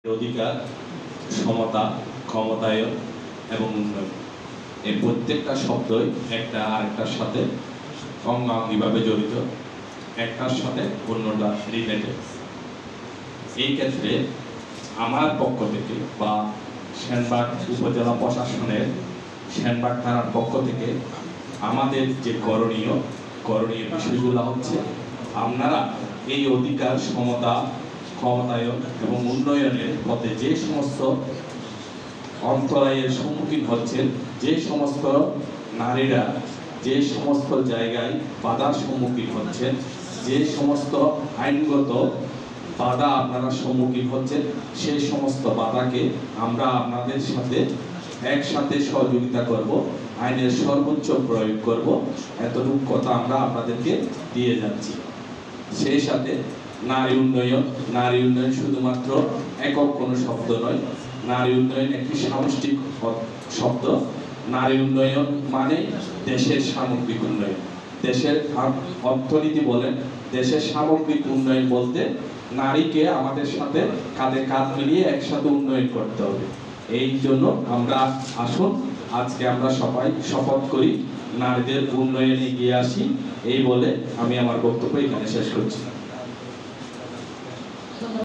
অধিকার, সমতা, ক্ষমতায়ন এবং উন্নয়ন, এই প্রত্যেকটা শব্দই একটা আরেকটার সাথে অঙ্গাঙ্গিভাবে জড়িত, একটার সাথে অন্যটা রিলেটেড। এই ক্ষেত্রে আমার পক্ষ থেকে বা সেনবাগ উপজেলা প্রশাসনের সেনবাগ থানার পক্ষ থেকে আমাদের যে করণীয় বিষয়গুলো হচ্ছে, আপনারা এই অধিকার, সমতা, ক্ষমতায়ন এবং উন্নয়নের পথে যে সমস্ত অন্তরায়ের সম্মুখীন হচ্ছেন, যে সমস্ত নারীরা যে সমস্ত জায়গায় বাধার সম্মুখীন হচ্ছেন, যে সমস্ত আইনগত বাধা আপনারা সম্মুখীন হচ্ছেন, সেই সমস্ত বাধাকে আমরা আপনাদের সাথে একসাথে সহযোগিতা করব, আইনের সর্বোচ্চ প্রয়োগ করব, এতটুকু কথা আমরা আপনাদেরকে দিয়ে যাচ্ছি। সেই সাথে নারী উন্নয়ন শুধুমাত্র একক কোনো শব্দ নয়, নারী উন্নয়ন একটি সামষ্টিক শব্দ। নারী উন্নয়ন মানে দেশের সামগ্রিক উন্নয়ন। দেশের অর্থনীতি বলেন, দেশের সামগ্রিক উন্নয়ন বলতে নারীকে আমাদের সাথে কাঁধে কাঁধ মিলিয়ে একসাথে উন্নয়ন করতে হবে। এই জন্য আমরা আসুন আজকে আমরা সবাই শপথ করি নারীদের উন্নয়নে এগিয়ে আসি। এই বলে আমি আমার বক্তব্য এখানে শেষ করছি।